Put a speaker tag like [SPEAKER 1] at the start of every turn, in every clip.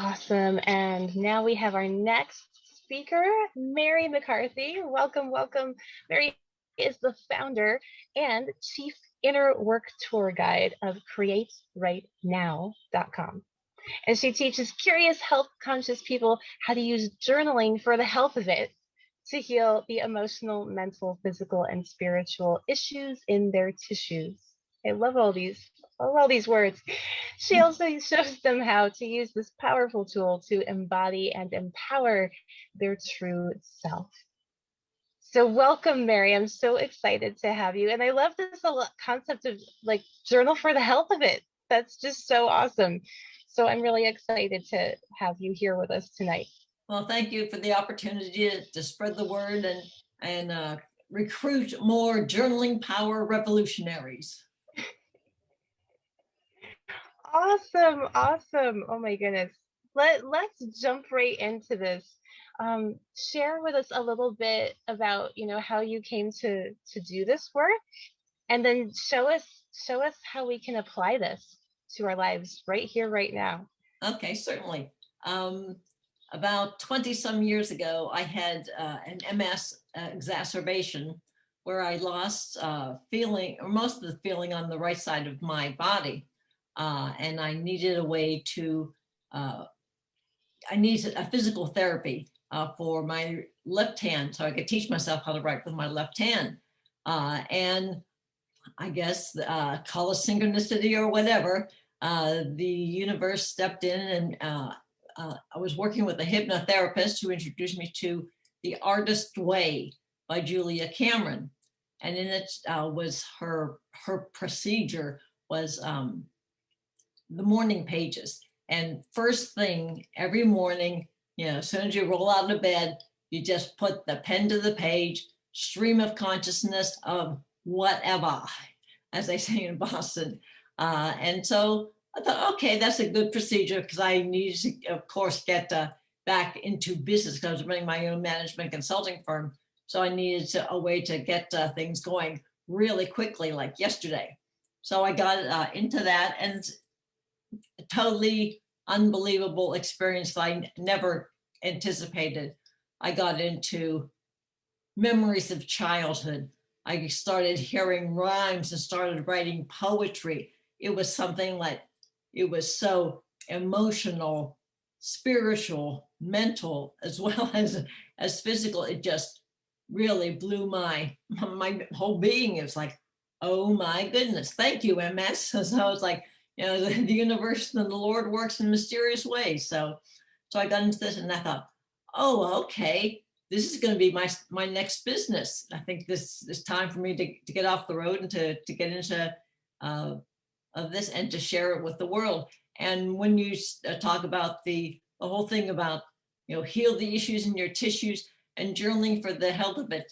[SPEAKER 1] Awesome. And now we have our next speaker, Mary McCarthy. Welcome, welcome. Mary is the founder and chief inner work tour guide of createrightnow.com. And she teaches curious, health conscious people how to use journaling for the health of it to heal the emotional, mental, physical, and spiritual issues in their tissues. I love all these words. She also shows them how to use this powerful tool to embody and empower their true self. So welcome, Mary. I'm so excited to have you. And I love this concept of like journal for the health of it. That's just so awesome. So I'm really excited to have you here with us tonight.
[SPEAKER 2] Well, thank you for the opportunity to spread the word and recruit more journaling power revolutionaries.
[SPEAKER 1] Awesome, awesome. Oh my goodness. Let's jump right into this. Share with us a little bit about, how you came to do this work, and then show us how we can apply this to our lives right here, right now.
[SPEAKER 2] Okay, certainly. About 20 some years ago, I had an MS exacerbation where I lost feeling, or most of the feeling on the right side of my body. And I needed a way to, I needed a physical therapy for my left hand so I could teach myself how to write with my left hand. And I guess, call it synchronicity or whatever, the universe stepped in and I was working with a hypnotherapist who introduced me to The Artist Way by Julia Cameron. And in it was her procedure was the morning pages. And first thing every morning, as soon as you roll out of bed, you just put the pen to the page, stream of consciousness of whatever, as they say in Boston. And so I thought, okay, that's a good procedure because I needed to, of course, get back into business because I was running my own management consulting firm. So I needed a way to get things going really quickly, like yesterday. So I got into that, and a totally unbelievable experience that I never anticipated. I got into memories of childhood. I started hearing rhymes and started writing poetry. It was something like, it was so emotional, spiritual, mental, as well as physical. It just really blew my whole being. It was like, oh my goodness, thank you, MS. So it's like, the universe and the Lord works in mysterious ways. So I got into this and I thought, oh, okay, this is going to be my next business. I think this is time for me to get off the road and to get into of this and to share it with the world. And when you talk about the whole thing about, heal the issues in your tissues and journaling for the health of it,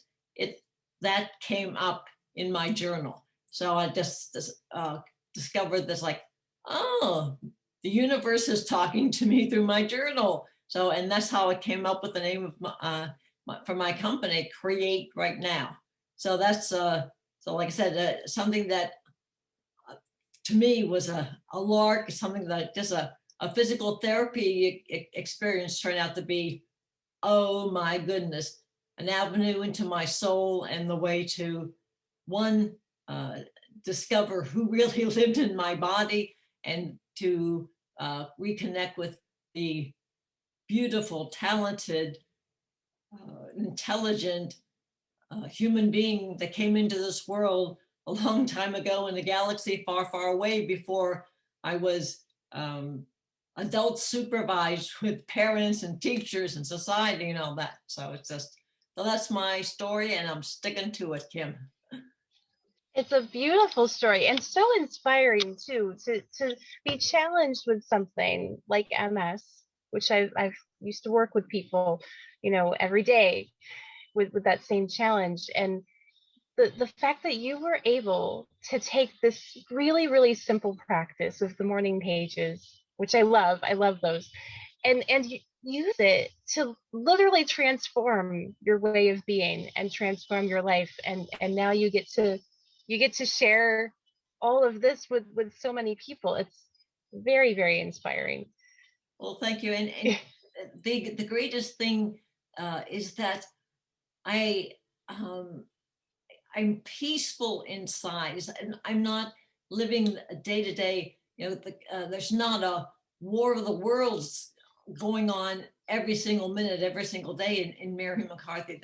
[SPEAKER 2] that came up in my journal. So I just discovered this, like, oh, the universe is talking to me through my journal. So, and that's how I came up with the name of for my company, Create Right Now. So that's, so like I said, something that to me was a lark, something that just a physical therapy experience turned out to be, oh my goodness, an avenue into my soul and the way to, one, discover who really lived in my body, and to reconnect with the beautiful, talented, intelligent human being that came into this world a long time ago in a galaxy far, far away, before I was adult supervised with parents and teachers and society and all that. So that's my story, and I'm sticking to it, Kim.
[SPEAKER 1] It's a beautiful story and so inspiring too, to be challenged with something like MS, which I've used to work with people, every day with that same challenge. And the fact that you were able to take this really, really simple practice of the morning pages, which I love those, and use it to literally transform your way of being and transform your life. And now you get to share all of this with so many people. It's very, very inspiring.
[SPEAKER 2] Well, thank you. And the greatest thing is that I um, I'm peaceful inside. I'm not living day to day. There's not a war of the worlds going on every single minute, every single day in Mary McCarthy.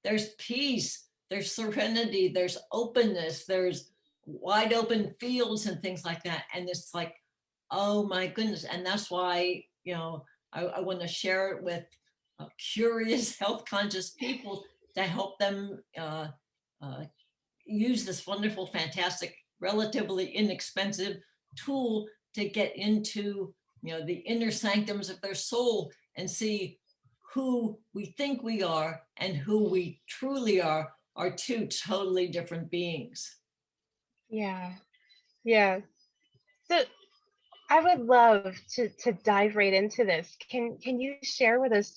[SPEAKER 2] There's peace, there's serenity, there's openness, there's wide open fields and things like that. And it's like, oh my goodness. And that's why, I want to share it with curious, health conscious people to help them uh, use this wonderful, fantastic, relatively inexpensive tool to get into, the inner sanctums of their soul and see who we think we are and who we truly are two totally different beings.
[SPEAKER 1] Yeah. Yeah. So I would love to dive right into this. Can you share with us,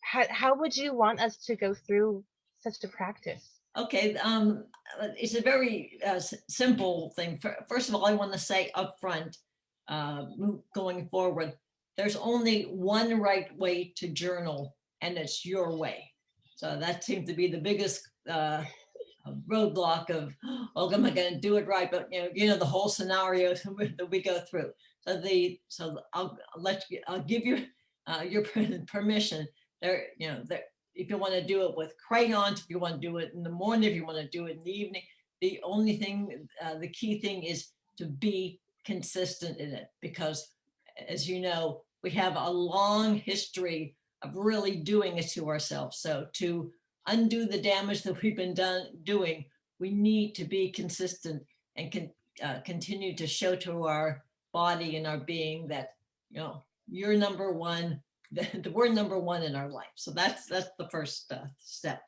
[SPEAKER 1] how would you want us to go through such a practice?
[SPEAKER 2] Okay, it's a very simple thing. First of all, I want to say up front, going forward, there's only one right way to journal, and it's your way. So that seems to be the biggest roadblock of, oh, am I going to do it right? But the whole scenario that we go through. So I'll give you your permission. There, if you want to do it with crayons, if you want to do it in the morning, if you want to do it in the evening, the only thing, the key thing is to be consistent in it, because as you know, we have a long history of really doing it to ourselves. So to undo the damage that we've been doing, we need to be consistent and continue to show to our body and our being that, you're number one, we're number one in our life. So that's the first step.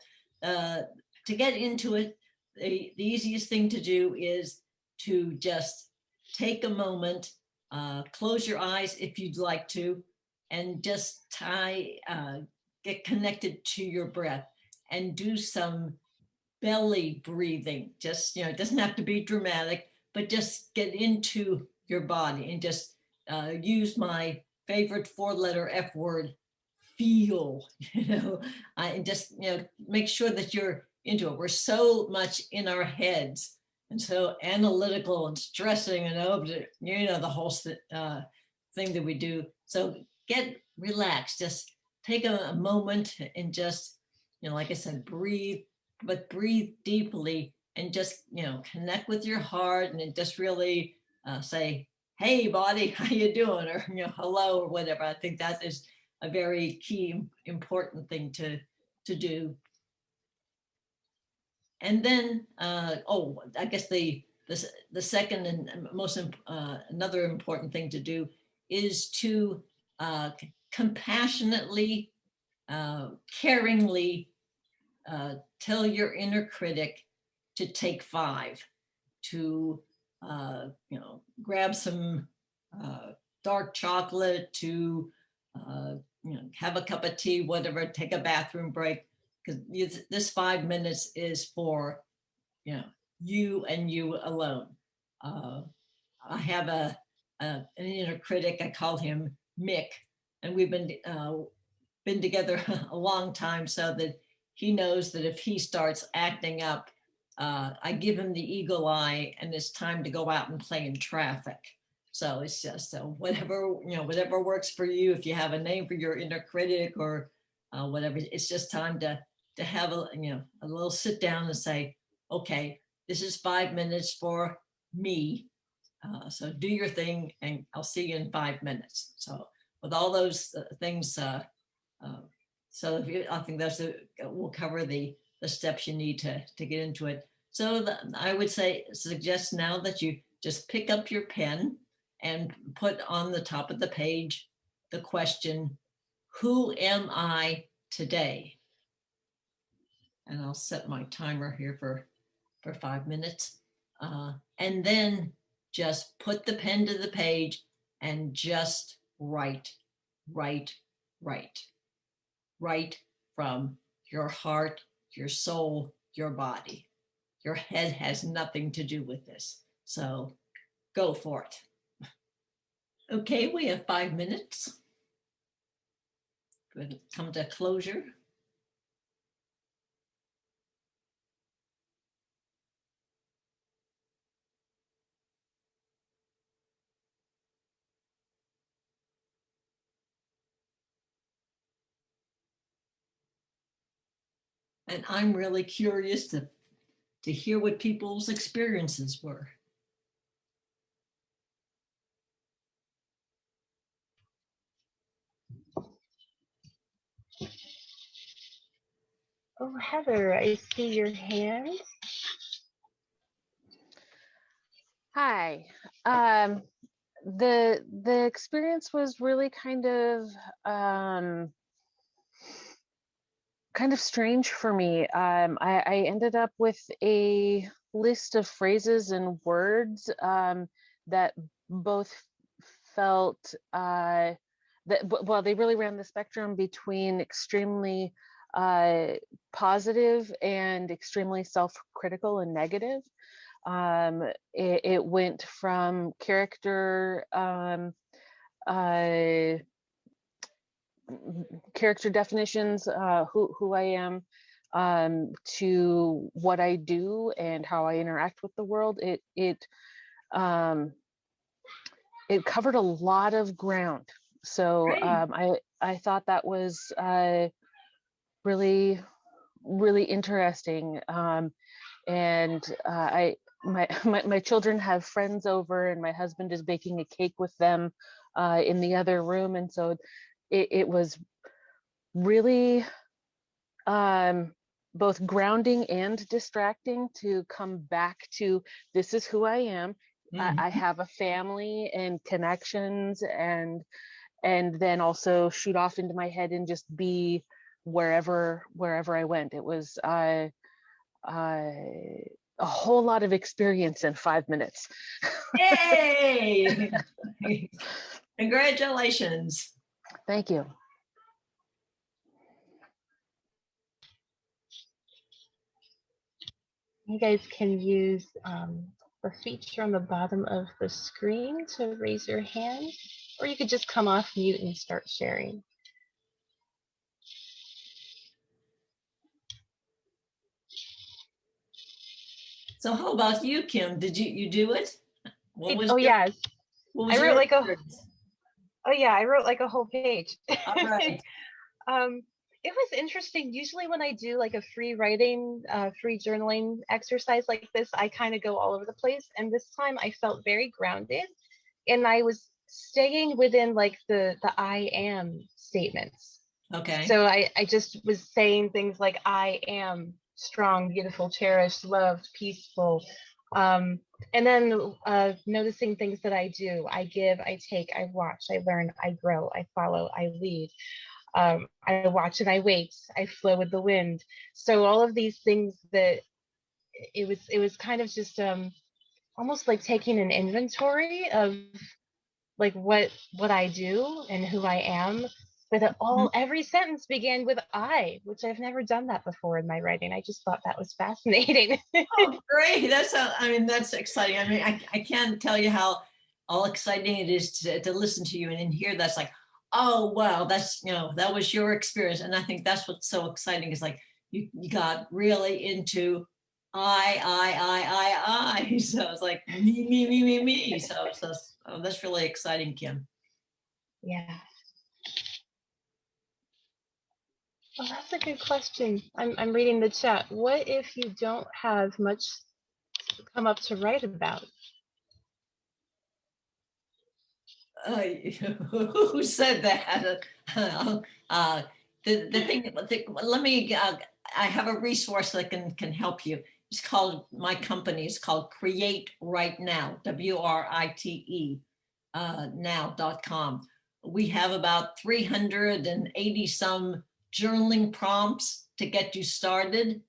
[SPEAKER 2] To get into it, the easiest thing to do is to just take a moment, close your eyes if you'd like to, and just get connected to your breath and do some belly breathing. Just, it doesn't have to be dramatic, but just get into your body and just use my favorite 4-letter F word, feel, and just, make sure that you're into it. We're so much in our heads and so analytical and stressing and over, the whole thing that we do. So get relaxed, just take a moment and just, like I said, breathe, but breathe deeply and just, connect with your heart and just really say, hey body, how you doing? Or, hello or whatever. I think that is a very key, important thing to do. And then, I guess the second and most another important thing to do is to compassionately, caringly tell your inner critic to take 5, to grab some dark chocolate, to have a cup of tea, whatever, take a bathroom break, because this 5 minutes is for you and you alone. I have an inner critic. I call him Mick, and we've been together a long time, so that he knows that if he starts acting up, I give him the eagle eye, and it's time to go out and play in traffic. So it's just whatever works for you. If you have a name for your inner critic or whatever, it's just time to have a little sit down and say, okay, this is 5 minutes for me. So do your thing, and I'll see you in 5 minutes. So with all those things, so I think we'll cover the steps you need to get into it. So I would suggest now that you just pick up your pen and put on the top of the page the question, who am I today? And I'll set my timer here for 5 minutes. And then just put the pen to the page and just write, write, write. Write from your heart, your soul, your body. Your head has nothing to do with this. So go for it. Okay, we have 5 minutes. We'll come to closure. And I'm really curious to hear what people's experiences were.
[SPEAKER 1] Oh, Heather, I see your hand.
[SPEAKER 3] Hi. The experience was really kind of strange for me. I ended up with a list of phrases and words that both felt well, they really ran the spectrum between extremely positive and extremely self-critical and negative. It went from character definitions, who I am, to what I do and how I interact with the world. It covered a lot of ground. So I thought that was really, really interesting. And my children have friends over, and my husband is baking a cake with them in the other room, and so it was really both grounding and distracting to come back to, this is who I am. I have a family and connections, and then also shoot off into my head and just be wherever I went. It was a whole lot of experience in 5 minutes.
[SPEAKER 2] Yay! Congratulations.
[SPEAKER 3] Thank you.
[SPEAKER 1] You guys can use the feature on the bottom of the screen to raise your hand, or you could just come off mute and start sharing.
[SPEAKER 2] So how about you, Kim? Did you do it? What was
[SPEAKER 1] yeah.
[SPEAKER 2] What was your experience?
[SPEAKER 1] I wrote like a whole page.
[SPEAKER 2] All right.
[SPEAKER 1] It was interesting. Usually when I do like a free writing, free journaling exercise like this, I kind of go all over the place. And this time I felt very grounded, and I was staying within like the I am statements.
[SPEAKER 2] Okay.
[SPEAKER 1] So I just was saying things like, I am strong, beautiful, cherished, loved, peaceful. And then noticing things that I do. I give, I take, I watch, I learn, I grow, I follow, I lead. I watch and I wait, I flow with the wind. So all of these things that it was kind of just almost like taking an inventory of like what I do and who I am. But every sentence began with I, which I've never done that before in my writing. I just thought that was fascinating.
[SPEAKER 2] Oh, great. That's exciting. I mean, I can't tell you how all exciting it is to listen to you and hear that's like, oh, wow, that's, that was your experience. And I think that's what's so exciting is like, you got really into I. So it's like me. So that's really exciting, Kim.
[SPEAKER 1] Yeah. Well, that's a good question. I'm reading the chat. What if you don't have much to come up to write about?
[SPEAKER 2] Who said that? The thing, let me, I have a resource that can help you. It's called, my company is called Create Right Now, WRITE, now.com. We have about 380 some journaling prompts to get you started.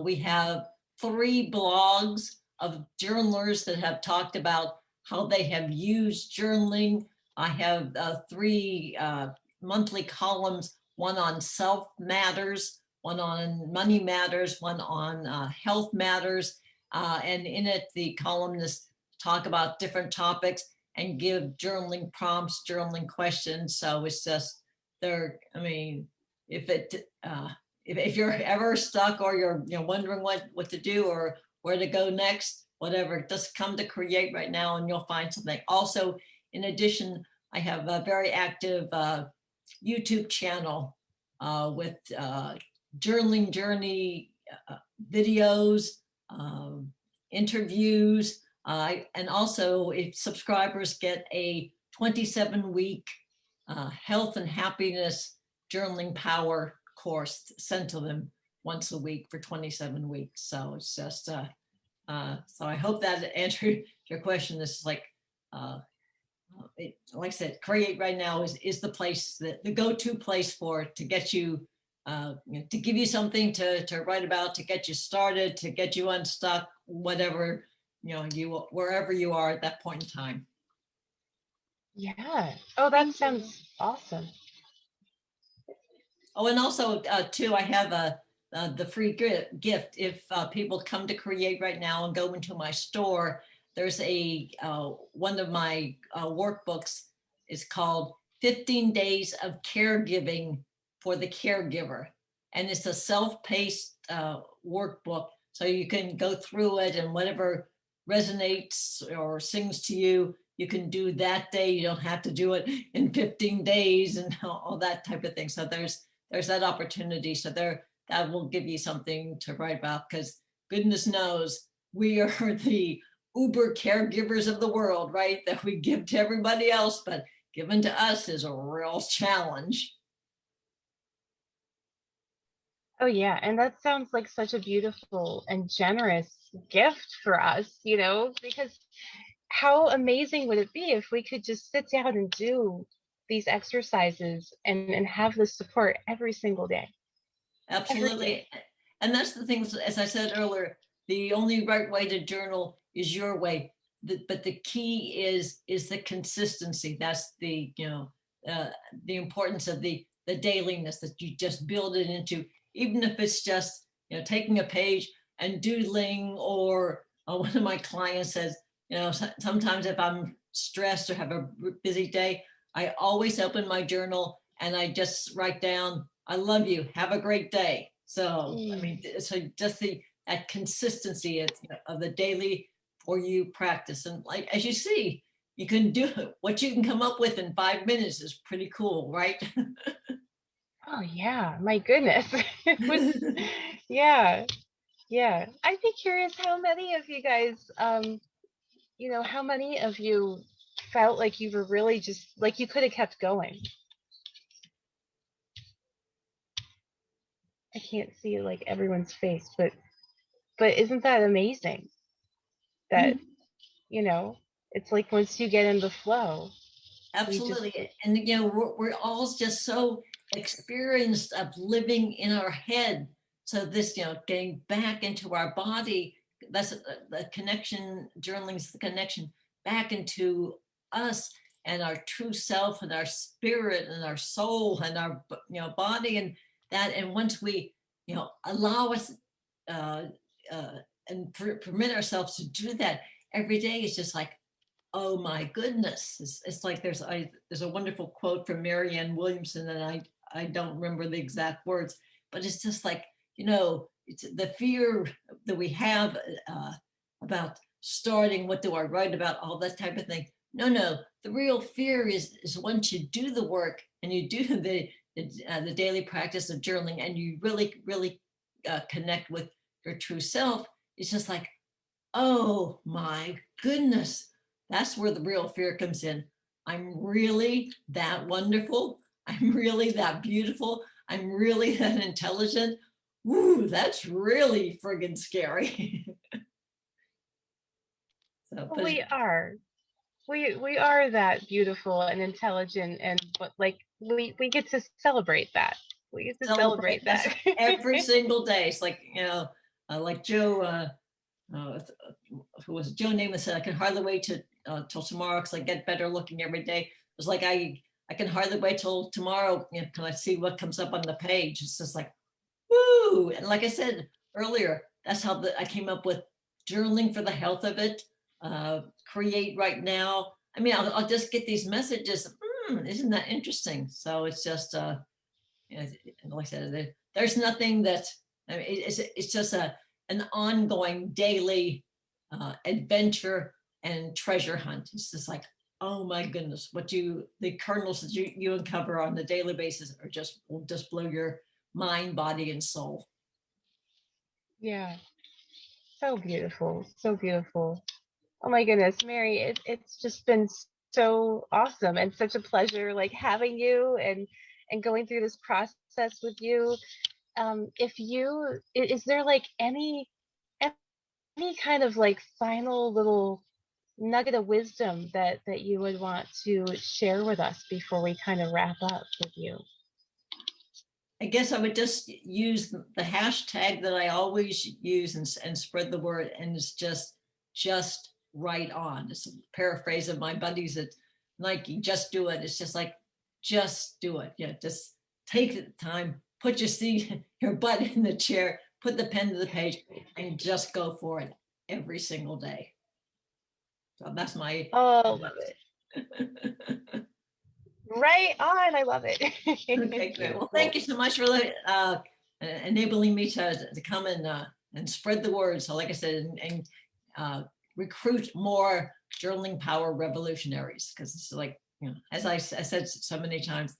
[SPEAKER 2] We have 3 blogs of journalers that have talked about how they have used journaling. I have 3 monthly columns, one on self matters, one on money matters, one on health matters. And in it, the columnists talk about different topics. and give journaling prompts, journaling questions. So it's just there. I mean, if if you're ever stuck or you're wondering what to do or where to go next, whatever, just come to Create Right Now and you'll find something. Also, in addition, I have a very active YouTube channel with journaling journey videos, interviews, and also if subscribers get a 27-week health and happiness journaling power course sent to them once a week for 27 weeks. So it's just, so I hope that answered your question. This is like I said, Create Right Now is the place, the go-to place for to get you, to give you something to write about, to get you started, to get you unstuck, whatever, wherever you are at that point in time.
[SPEAKER 1] Yeah. Oh, that sounds awesome.
[SPEAKER 2] Oh, and also too, I have the free gift. If people come to Create Right Now and go into my store, there's a one of my workbooks is called 15 Days of Caregiving for the Caregiver. And it's a self-paced workbook. So you can go through it and whatever resonates or sings to you, you can do that day. You don't have to do it in 15 days and all that type of thing. So there's that opportunity. So that will give you something to write about, because goodness knows we are the uber caregivers of the world, right? That we give to everybody else, but given to us is a real challenge.
[SPEAKER 1] Oh, yeah. And that sounds like such a beautiful and generous gift for us, because how amazing would it be if we could just sit down and do these exercises and have the support every single day?
[SPEAKER 2] Absolutely. And that's the thing, as I said earlier, the only right way to journal is your way. But the key is the consistency. That's the importance of the dailiness, that you just build it into, even if it's just taking a page and doodling. Or one of my clients says, sometimes if I'm stressed or have a busy day, I always open my journal and I just write down, I love you, have a great day. So I mean, so just that consistency of the daily for you practice. And like, as you see, you can do what you can come up with in 5 minutes is pretty cool, right?
[SPEAKER 1] Oh, yeah. My goodness. It was, yeah. Yeah. I'd be curious how many of you guys, how many of you felt like you were really just like you could have kept going? I can't see like everyone's face, but isn't that amazing that, it's like once you get in the flow,
[SPEAKER 2] Absolutely. And we're all just so experienced of living in our head. So this, getting back into our body, that's the connection. Journaling is the connection back into us and our true self and our spirit and our soul and our body, and that. And once we allow us and permit ourselves to do that every day, it's just like, oh my goodness. It's like there's a wonderful quote from Marianne Williamson, and I don't remember the exact words, but it's just like, it's the fear that we have about starting, what do I write about, all that type of thing. No, the real fear is once you do the work and you do the daily practice of journaling and you really, really connect with your true self, it's just like, oh my goodness, that's where the real fear comes in. I'm really that wonderful. I'm really that beautiful. I'm really that intelligent. Ooh, that's really friggin' scary. So, but
[SPEAKER 1] we are. We are that beautiful and intelligent, and but like we get to celebrate that. We get to celebrate
[SPEAKER 2] that's
[SPEAKER 1] that.
[SPEAKER 2] every single day. It's like, like Joe, who was Joe Namath said, I can hardly wait till tomorrow because I get better looking every day. It was like I can hardly wait till tomorrow, till I see what comes up on the page. It's just like, woo! And like I said earlier, that's how I came up with journaling for the health of it. Create Right Now. I mean, I'll just get these messages. Isn't that interesting? So it's just, you know, like I said, there's nothing that, I mean, it's just an ongoing daily adventure and treasure hunt. It's just like, oh my goodness, the kernels that you uncover on a daily basis will just blow your mind, body, and soul.
[SPEAKER 1] Yeah. So beautiful. So beautiful. Oh my goodness, Mary, it's just been so awesome and such a pleasure like having you and going through this process with you. If you is there like any kind of like final little nugget of wisdom that you would want to share with us before we kind of wrap up with you?
[SPEAKER 2] I guess I would just use the hashtag that I always use and spread the word, and it's just right on. It's a paraphrase of my buddies at Nike, just do it. It's just like, just do it. Yeah, just take the time, put your butt in the chair, put the pen to the page, and just go for it every single day. So that's my
[SPEAKER 1] Oh, love it. Right on. I love it.
[SPEAKER 2] okay, great. Well, thank you so much for enabling me to come and spread the word. So like I said, and recruit more journaling power revolutionaries, because it's like, you know, as I said so many times,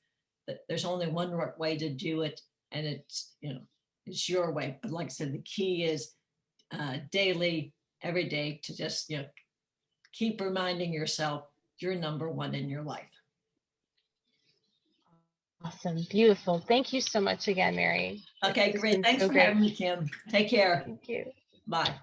[SPEAKER 2] that there's only one way to do it, and it's, you know, it's your way. But like I said, the key is daily, every day, to just, you know, keep reminding yourself you're number one in your life.
[SPEAKER 1] Awesome. Beautiful. Thank you so much again, Mary.
[SPEAKER 2] Okay,
[SPEAKER 1] It's
[SPEAKER 2] great.
[SPEAKER 1] been
[SPEAKER 2] Thanks
[SPEAKER 1] so
[SPEAKER 2] for
[SPEAKER 1] great.
[SPEAKER 2] having me, Kim. Take care.
[SPEAKER 1] Thank you.
[SPEAKER 2] Bye.